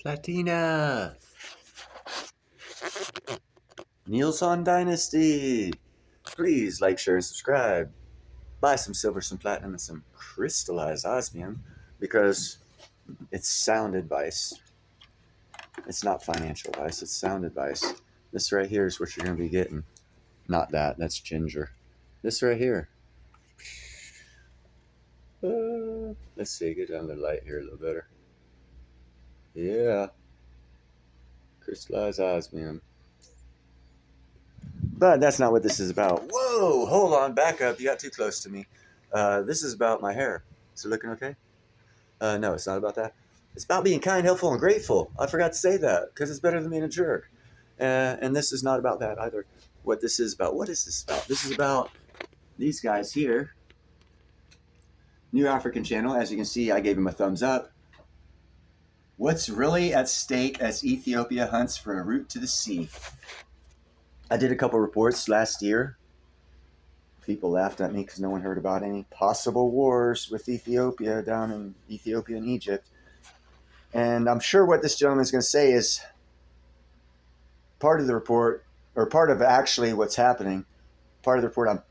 Platina. Nielsen Dynasty. Please like, share, and subscribe. Buy some silver, some platinum, and some crystallized osmium because it's sound advice. It's not financial advice, it's sound advice. This right here is what you're going to be getting. Not that, that's ginger. This right here. Let's see, get down the light here a little better. Yeah. Crystallized osmium. But that's not what this is about. Whoa, hold on, back up. You got too close to me. This is about my hair. Is it looking okay? No, it's not about that. It's about being kind, helpful, and grateful. I forgot to say that because it's better than being a jerk. And this is not about that either. What this is about. What is this about? This is about these guys here. New African channel. As you can see, I gave him a thumbs up. What's really at stake as Ethiopia hunts for a route to the sea? I did a couple reports last year. People laughed at me because no one heard about any possible wars with Ethiopia down in Ethiopia and Egypt. And I'm sure what this gentleman is going to say is part of the report, or part of actually what's happening. Part of the report,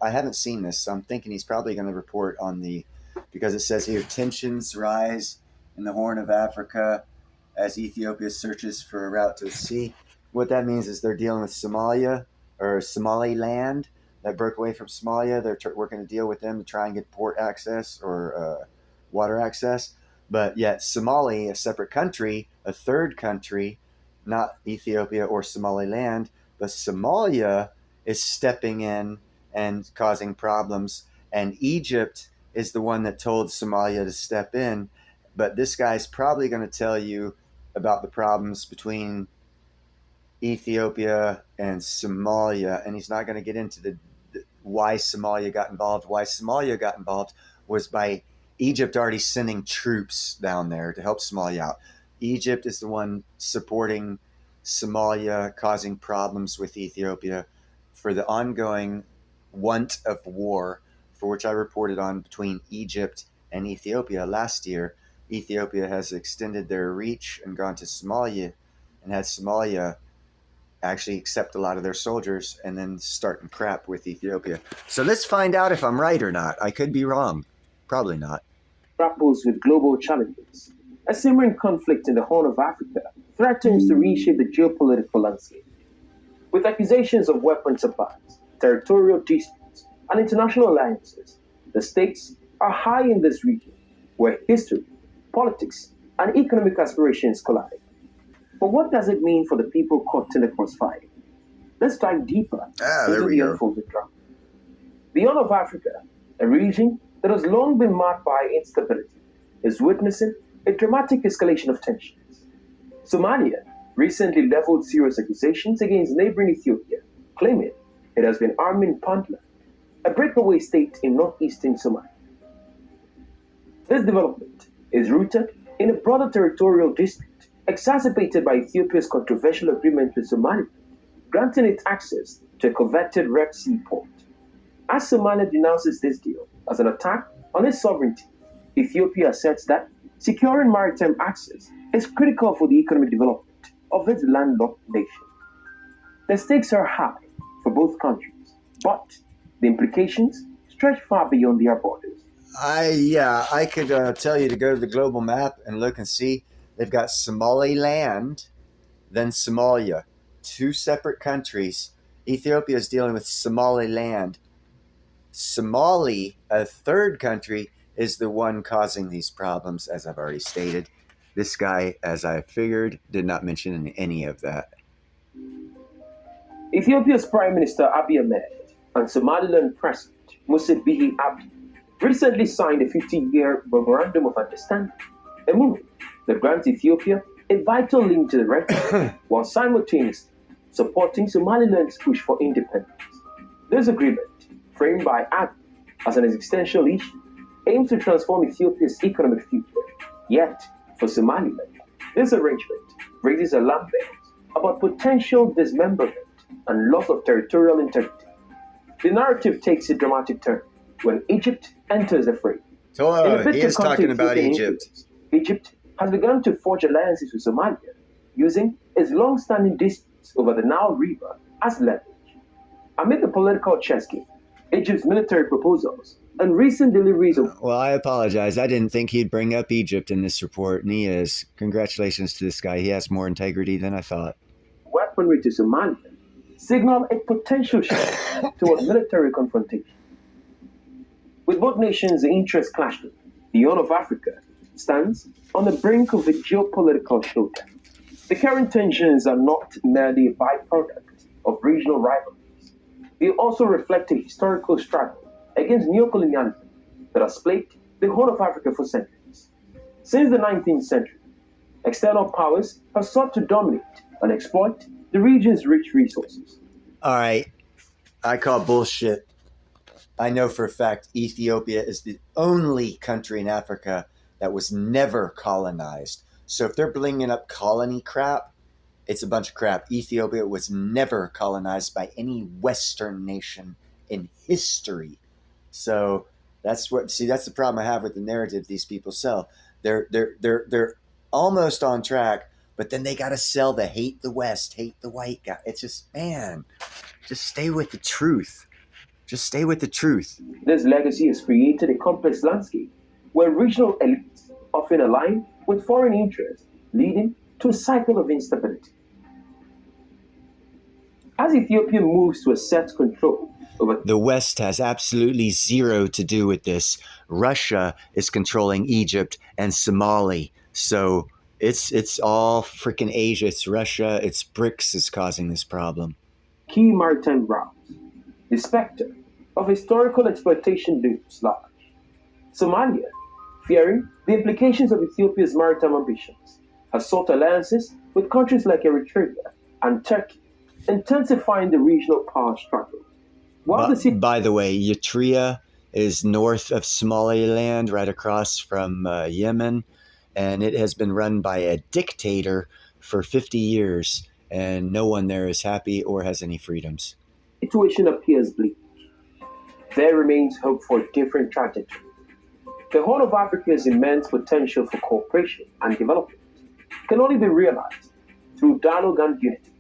I haven't seen this, so I'm thinking he's probably going to report on because it says here, tensions rise in the Horn of Africa as Ethiopia searches for a route to the sea. What that means is they're dealing with Somalia, or Somaliland, that broke away from Somalia. They're working to deal with them to try and get port access or water access. But yet Somali, a separate country, a third country, not Ethiopia or Somaliland, but Somalia is stepping in and causing problems. And Egypt is the one that told Somalia to step in. But this guy's probably going to tell you about the problems between Ethiopia and Somalia, and he's not going to get into why Somalia got involved. Why Somalia got involved was by Egypt already sending troops down there to help Somalia out. Egypt is the one supporting Somalia, causing problems with Ethiopia for the ongoing want of war, for which I reported on between Egypt and Ethiopia last year. Ethiopia has extended their reach and gone to Somalia and had Somalia actually accept a lot of their soldiers and then starting crap with Ethiopia. So let's find out if I'm right or not. I could be wrong. Probably not. Grapples with global challenges. A simmering conflict in the Horn of Africa threatens to reshape the geopolitical landscape. With accusations of weapon supplies, territorial disputes, and international alliances, the stakes are high in this region, where history, politics, and economic aspirations collide. But what does it mean for the people caught in the crossfire? Let's dive deeper into the unfolding drama. The Horn of Africa, a region that has long been marked by instability, is witnessing a dramatic escalation of tensions. Somalia recently leveled serious accusations against neighboring Ethiopia, claiming it has been arming Puntland, a breakaway state in northeastern Somalia. This development is rooted in a broader territorial dispute exacerbated by Ethiopia's controversial agreement with Somalia, granting it access to a coveted Red Sea port. As Somalia denounces this deal as an attack on its sovereignty, Ethiopia asserts that securing maritime access is critical for the economic development of its landlocked nation. The stakes are high for both countries, but the implications stretch far beyond their borders. I could tell you to go to the global map and look and see. They've got Somaliland, then Somalia, two separate countries. Ethiopia is dealing with Somaliland. Somali, a third country, is the one causing these problems, as I've already stated. This guy, as I figured, did not mention any of that. Ethiopia's Prime Minister Abiy Ahmed and Somaliland President Musa Bihi Abdi recently signed a 50-year memorandum of understanding, a move that grants Ethiopia a vital link to the region while simultaneously supporting Somaliland's push for independence. This agreement, framed by Abiy as an existential issue, aims to transform Ethiopia's economic future. Yet, for Somaliland, this arrangement raises alarm bells about potential dismemberment and loss of territorial integrity. The narrative takes a dramatic turn when Egypt enters the fray. So he is talking about Egypt. Egypt has begun to forge alliances with Somalia, using its long-standing disputes over the Nile River as leverage. Amid the political chess game, Egypt's military proposals, and recent deliveries of Well, I apologize. I didn't think he'd bring up Egypt in this report, and he is. Congratulations to this guy. He has more integrity than I thought. weaponry to Somalia signal a potential shift toward military confrontation. With both nations' interests clashing, the Horn of Africa stands on the brink of a geopolitical showdown. The current tensions are not merely a byproduct of regional rivalries. They also reflect a historical struggle against neocolonialism that has plagued the Horn of Africa for centuries. Since the 19th century, external powers have sought to dominate and exploit the region's rich resources. All right. I call bullshit. I know for a fact Ethiopia is the only country in Africa that was never colonized. So if they're bringing up colony crap, it's a bunch of crap. Ethiopia was never colonized by any Western nation in history. So that's the problem I have with the narrative these people sell. They're almost on track, but then they got to sell the hate the West, hate the white guy. It's just, man, just stay with the truth. Just stay with the truth. This legacy has created a complex landscape where regional elites often align with foreign interests, leading to a cycle of instability. As Ethiopia moves to assert control over The West has absolutely zero to do with this. Russia is controlling Egypt and Somalia. So it's all freaking Asia. It's Russia. It's BRICS is causing this problem. key maritime routes, the specter of historical exploitation looms large. Somalia, fearing the implications of Ethiopia's maritime ambitions, has sought alliances with countries like Eritrea and Turkey, intensifying the regional power struggle. While the By the way, Eritrea is north of Somaliland, right across from Yemen, and it has been run by a dictator for 50 years, and no one there is happy or has any freedoms. situation appears bleak, there remains hope for a different trajectory. The Horn of Africa's immense potential for cooperation and development can only be realized through dialogue and unity.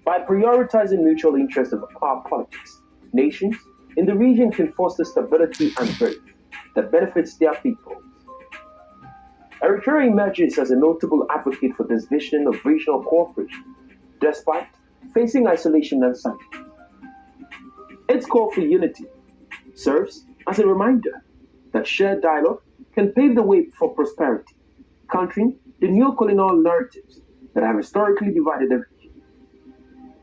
By prioritizing mutual interests over power politics, nations in the region can foster stability and growth that benefits their people. Eritrea emerges as a notable advocate for this vision of regional cooperation, despite facing isolation and sanctions. Its call for unity serves as a reminder that shared dialogue can pave the way for prosperity, countering the neo-colonial narratives that have historically divided the region.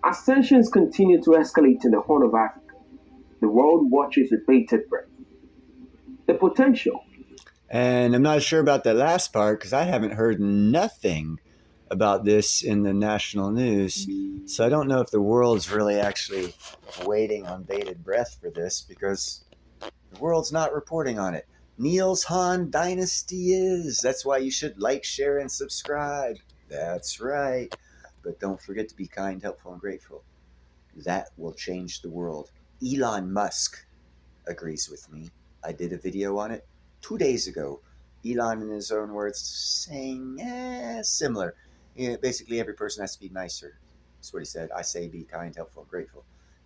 As tensions continue to escalate in the Horn of Africa, the world watches with bated breath. The potential. And I'm not sure about that last part because I haven't heard nothing about this in the national news. So I don't know if the world's really actually waiting on bated breath for this because the world's not reporting on it. Niels Han Dynasty is. That's why you should like, share, and subscribe. That's right. But don't forget to be kind, helpful, and grateful. That will change the world. Elon Musk agrees with me. I did a video on it 2 days ago. Elon, in his own words, saying similar. Basically, every person has to be nicer. That's what he said. I say be kind, helpful, and grateful.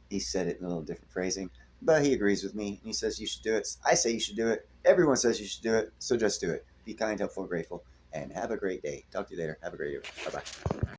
He said it in a little different phrasing, but he agrees with me. He says you should do it. I say you should do it. Everyone says you should do it, so just do it. Be kind, helpful, and grateful, and have a great day. Talk to you later. Have a great day. Bye-bye.